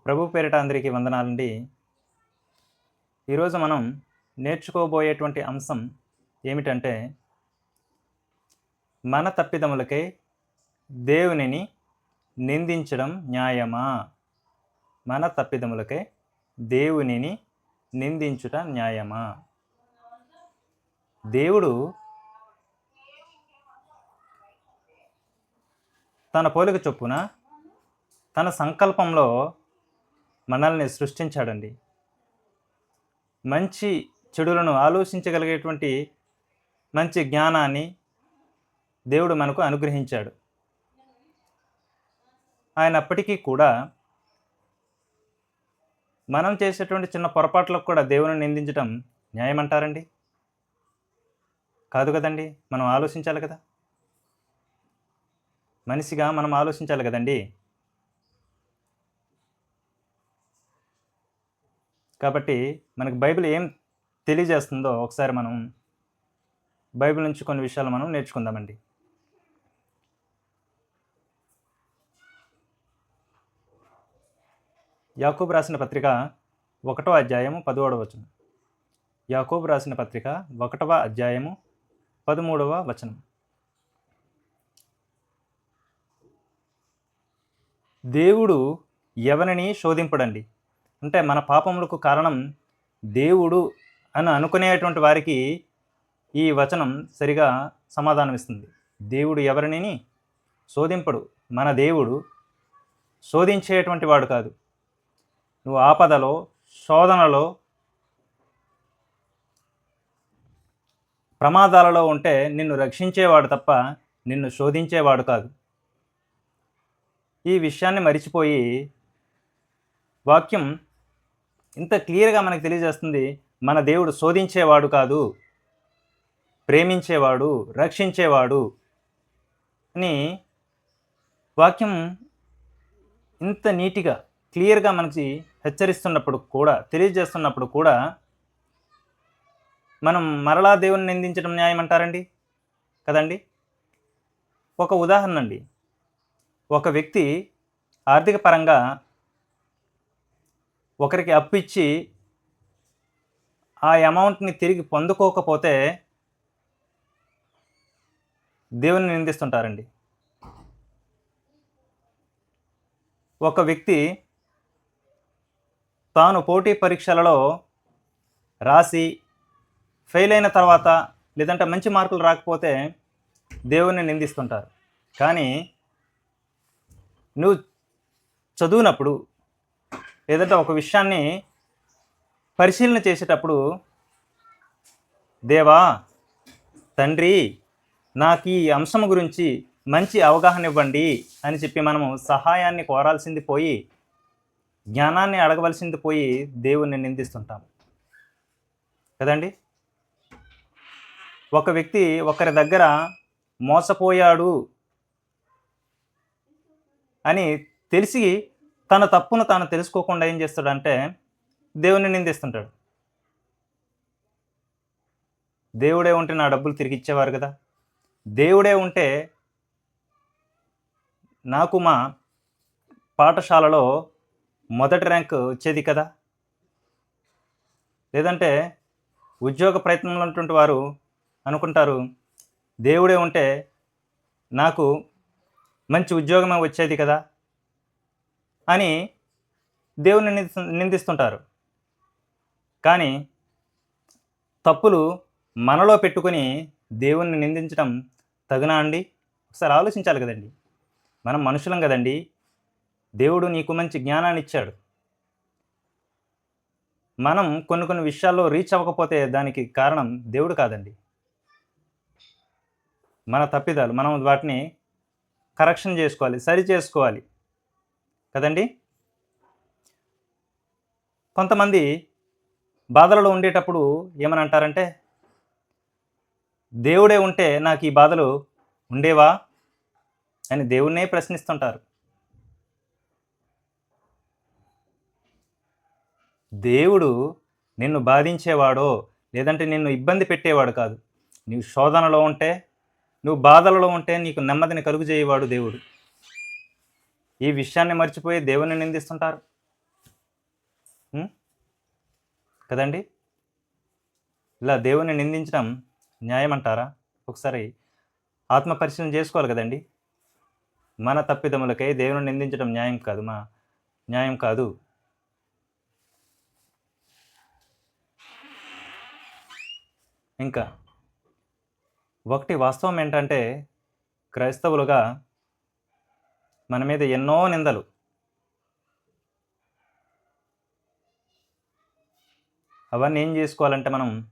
ప్రభు పేరిట అందరికీ వందనాలండి. ఈరోజు మనం నేర్చుకోబోయేటువంటి అంశం ఏమిటంటే, మన తప్పిదములకై దేవునిని నిందించడం న్యాయమా? మన తప్పిదములకై దేవునిని నిందించుట న్యాయమా? దేవుడు తన పోలిక చొప్పున తన సంకల్పంలో మనల్ని సృష్టించాడండి. మంచి చెడులను ఆలోచించగలిగేటువంటి మంచి జ్ఞానాన్ని దేవుడు మనకు అనుగ్రహించాడు. అయినప్పటికీ కూడా మనం చేసేటువంటి చిన్న పొరపాట్లకు కూడా దేవుని నిందించడం న్యాయమంటారండి? కాదు కదండి. మనం ఆలోచించాలి కదా. మనిషిగా మనం ఆలోచించాలి కదండి. కాబట్టి మనకు బైబిల్ ఏం తెలియజేస్తుందో ఒకసారి మనం బైబిల్ నుంచి కొన్ని విషయాలు మనం నేర్చుకుందామండి. యాకోబు రాసిన పత్రిక 1వ అధ్యాయము 17వ వచనం. యాకోబు రాసిన పత్రిక 1వ అధ్యాయము 13వ వచనం. దేవుడు ఎవరిని శోధింపడండి. అంటే మన పాపములకు కారణం దేవుడు అని అనుకునేటువంటి వారికి ఈ వచనం సరిగా సమాధానం ఇస్తుంది. దేవుడు ఎవరిని శోధింపడు. మన దేవుడు శోధించేటువంటి వాడు కాదు. నువ్వు ఆపదలో, శోధనలో, ప్రమాదాలలో ఉంటే నిన్ను రక్షించేవాడు తప్ప నిన్ను శోధించేవాడు కాదు. ఈ విషయాన్ని మరిచిపోయి వాక్యం ఇంత క్లియర్గా మనకు తెలియజేస్తుంది. మన దేవుడు శోధించేవాడు కాదు, ప్రేమించేవాడు, రక్షించేవాడు అని వాక్యం ఇంత నీట్గా క్లియర్గా మనకి హెచ్చరిస్తున్నప్పుడు కూడా, తెలియజేస్తున్నప్పుడు కూడా మనం మరలా దేవుని నిందించడం న్యాయం అంటారండి? కదండి. ఒక ఉదాహరణ అండి. ఒక వ్యక్తి ఆర్థిక పరంగా ఒకరికి అప్పు ఇచ్చి ఆ అమౌంట్ని తిరిగి పొందుకోకపోతే దేవుని నిందిస్తుంటారండి. ఒక వ్యక్తి తాను పోటీ పరీక్షలలో రాసి ఫెయిల్ అయిన తర్వాత, లేదంటే మంచి మార్కులు రాకపోతే దేవుని నిందిస్తుంటారు. కానీ నువ్వు చదువునప్పుడు, లేదంటే ఒక విషయాన్ని పరిశీలన చేసేటప్పుడు, దేవా, తండ్రి, నాకు ఈ అంశం గురించి మంచి అవగాహన ఇవ్వండి అని చెప్పి మనము సహాయాన్ని కోరాల్సింది పోయి, జ్ఞానాన్ని అడగవలసింది పోయి దేవుణ్ణి నిందిస్తుంటాం కదండి. ఒక వ్యక్తి ఒకరి దగ్గర మోసపోయాడు అని తెలిసి తన తప్పును తాను తెలుసుకోకుండా ఏం చేస్తాడంటే దేవుణ్ణి నిందిస్తుంటాడు. దేవుడే ఉంటే నా డబ్బులు తిరిగి ఇచ్చేవారు కదా, దేవుడే ఉంటే నాకు మా పాఠశాలలో మొదటి ర్యాంక్ వచ్చేది కదా, లేదంటే ఉద్యోగ ప్రయత్నంలో ఉన్నటువంటి వారు అనుకుంటారు, దేవుడే ఉంటే నాకు మంచి ఉద్యోగమే వచ్చేది కదా అని దేవుని నిందిస్తుంటారు. కానీ తప్పులు మనలో పెట్టుకొని దేవుణ్ణి నిందించడం తగునా అండి? ఒకసారి ఆలోచించాలి కదండి. మనం మనుషులం కదండి. దేవుడు నీకు మంచి జ్ఞానాన్ని ఇచ్చాడు. మనం కొన్ని విషయాల్లో రీచ్ అవ్వకపోతే దానికి కారణం దేవుడు కాదండి, మన తప్పిదాలు. మనం వాటిని కరెక్షన్ చేసుకోవాలి, సరి చేసుకోవాలి కదండి. కొంతమంది బాధలలో ఉండేటప్పుడు ఏమని అంటారంటే, దేవుడే ఉంటే నాకు ఈ బాధలు ఉండేవా అని దేవుణ్ణే ప్రశ్నిస్తుంటారు. దేవుడు నిన్ను బాధించేవాడో, లేదంటే నిన్ను ఇబ్బంది పెట్టేవాడు కాదు. నీవు శోధనలో ఉంటే, నువ్వు బాధలలో ఉంటే నీకు నెమ్మదిని కలుగజేయేవాడు దేవుడు. ఈ విషయాన్ని మర్చిపోయి దేవుని నిందిస్తుంటారు. కదండి. ఇలా దేవుని నిందించడం న్యాయం అంటారా? ఒకసారి ఆత్మ పరిశీలన చేసుకోవాలి కదండి. మన తప్పిదములకై దేవుని నిందించడం న్యాయం కాదు. ఇంకా ఒకటి వాస్తవం ఏంటంటే, క్రైస్తవులుగా మన మీద ఎన్నో నిందలు, అవన్నీ ఏం చేసుకోవాలంటే మనం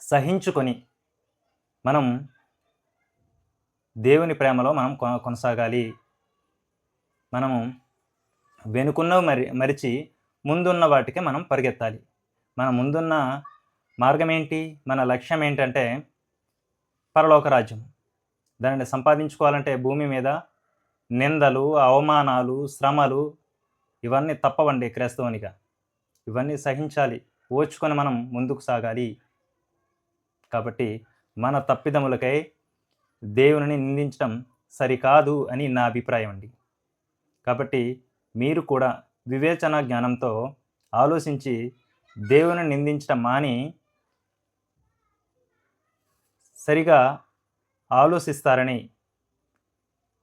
సహించుకొని, మనం దేవుని ప్రేమలో మనం కొనసాగాలి. మనము వెనుకున్నవి మరిచి ముందున్న వాటికి మనం పరిగెత్తాలి. మన ముందున్న మార్గం ఏంటి? మన లక్ష్యం ఏంటంటే పరలోక రాజ్యం. దానిని సంపాదించుకోవాలంటే భూమి మీద నిందలు, అవమానాలు, శ్రమలు ఇవన్నీ తప్పవండి క్రైస్తవునిగా. ఇవన్నీ సహించాలి. ఓర్చుకొని మనం ముందుకు సాగాలి. కాబట్టి మన తప్పిదములకై దేవునిని నిందించడం సరికాదు అని నా అభిప్రాయం అండి. కాబట్టి మీరు కూడా వివేచన జ్ఞానంతో ఆలోచించి దేవుని నిందించడం మాని సరిగా ఆలోచిస్తారని,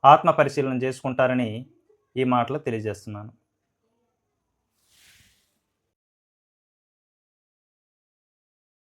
ఆత్మ పరిశీలన చేసుకుంటారని ఈ మాటలు తెలియజేస్తున్నాను.